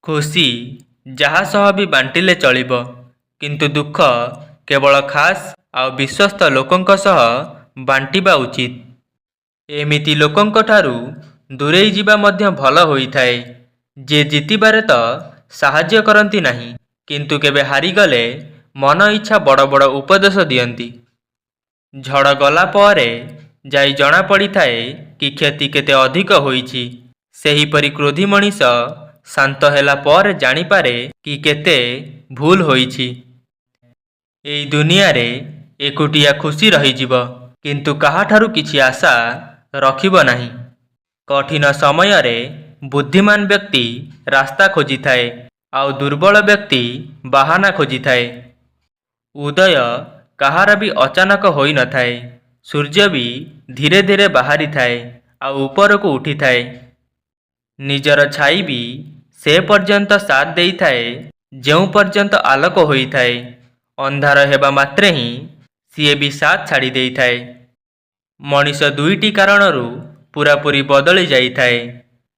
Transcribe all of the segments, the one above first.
खुशी जहाँ सह भी बांटिले चलिब, किंतु दुख केवल खास आउ विश्वस्त लोकंक सह बांटिबा उचित। एमिति लोकंक ठारू दूरेई जिबा मध्य भल होइथाए। जे जितिबारे तो साहाଯ୍य करती नहीं, किंतु केबे हारिगले मन इच्छा बड़ बड़ उपदेश दियंती। झड़ गला परे जाई जना पड़ी थाए कि क्षति केते अधिक होईछि। सेहीपरि क्रोधी मनीष शांत होला पर जानी पारे कि केते भूल होईछि। एई दुनिया रे एकुटिया खुशी रही जीव, किंतु काहाठारू किछि आशा रखिब नाही। कठिन समय रे बुद्धिमान व्यक्ति रास्ता खोजी थाए, आउ दुर्बल व्यक्ति बहाना खोजी थाए। उदय कहार भी अचानक होई न थाए। सूर्य भी धीरे धीरे बाहरी थाए आउ ऊपर को उठी थाए। निजर छाई भी से पर्यंत साथ देई थाए जेउ पर्यंत आलोक होई थाए। अंधार हेबा मात्रे ही सीए भी साथ छाड़ी देई थाए। मनीष दुईटी कारणरू पूरापूरी बदली जाई थाए।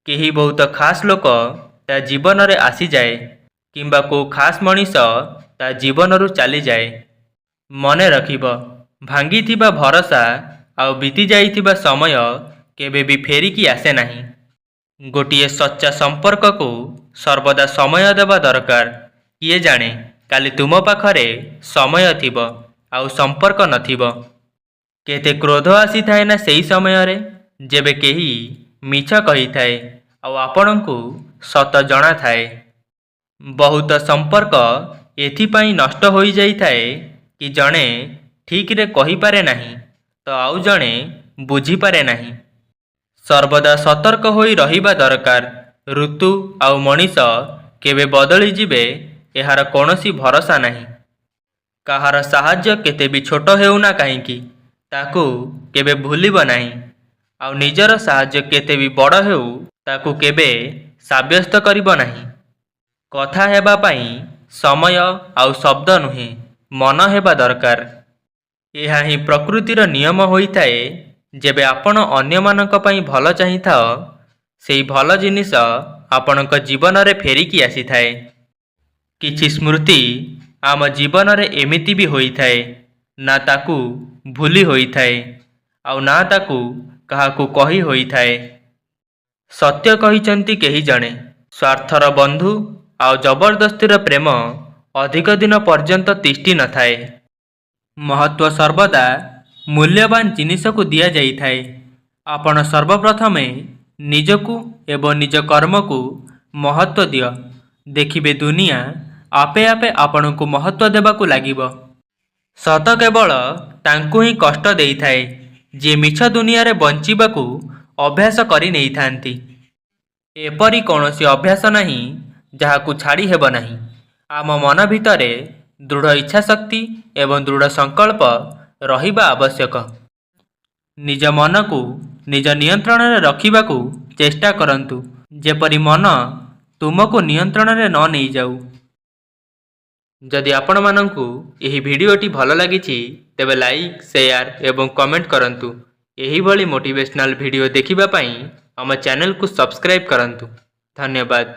केही बहुत खास लोक ता जीवन रे आसी जाए, किंबा को खास मनीष ता जीवन रू चली जाए। मने रखिब, भांगी थिबा भरोसा आउ बीती जाइथिबा समय केबे भी फेरिकी आसे नहीं। गोटिए सच्चा संपर्क को सर्वदा समय देवा दरकार। किए जाने काली तुम पाखरे समय थिबो आउ संपर्क नथिबो। केते क्रोध आसी थाए ना सेही समय रे जेबे केही मिछ कही थाए आउ आपनकु सत जणा थाए। बहुत संपर्क एथिपाई नष्ट होई जाई थाए कि जणे ठीक रे कही पारे नहीं तो आउ जणे बुझी पारे नहीं। सर्वदा सतर्क होई रहिबा दरकार। ऋतु आउ मनीष केबे बदली जिबे एहार कोनोसी भरोसा नहीं। काहार साहाଯ୍य केते भी छोट हेउ ना काहींकी ताकू केबे भूलिब नहीं। आउ निजर साहाଯ୍य केते भी बड़ हेउ ताकू केबे साब्यस्त करिब नहीं। कथा हेबा पाई समय आउ शब्द नुहे, मन हेबा दरकार। एहा ही प्रकृतिर नियम होइथाए। जेबे आपण अन्य मानक पई भल चाहि थाओ, सेई भल जिनिस आपणक जीवन रे फेरिकी आसी थाए। किछि स्मृति आम जीवन रे एमिति भी होइथाए, ना ताकू भूली होइथाए आउ ना ताकू काहाकू कही होइथाए। सत्य कहिचंती केही जणे, स्वार्थर बंधु आउ जबरदस्तीर प्रेम अधिक दिन पर्यंत तिष्ठि न थाए। महत्व सर्वदा मूल्यवान जिनिस को दिया जाई थाए। आपण सर्वप्रथमे निजकू एवं निज कर्म को महत्व दियो। देखिबे दुनिया आपे आपे आपण को महत्व देबा को लागिबो। सत केवल तांकू ही कष्ट देई थाए जे मिछ दुनिया रे बंचिबा को अभ्यास करि नेई थांती। एपरी कोनोसी अभ्यास नहीं जहा को छाड़ी हेब नहीं। आम मन भितरे दृढ़ इच्छा शक्ति एवं दृढ़ संकल्प रहिबा आवश्यक। निज मन को निज नियंत्रण रे रखिबा को चेष्टा करंतु, जेपरि मन तुमको नियंत्रण रे न नहीं जाऊ। जदि आपण मानंकु एही वीडियोटी भल लागिछि तेबे लाइक, शेयर एवं कमेंट करंतु। एही भली मोटिवेशनल वीडियो देखिबा पई हम चैनल को सब्सक्राइब करंतु। धन्यवाद।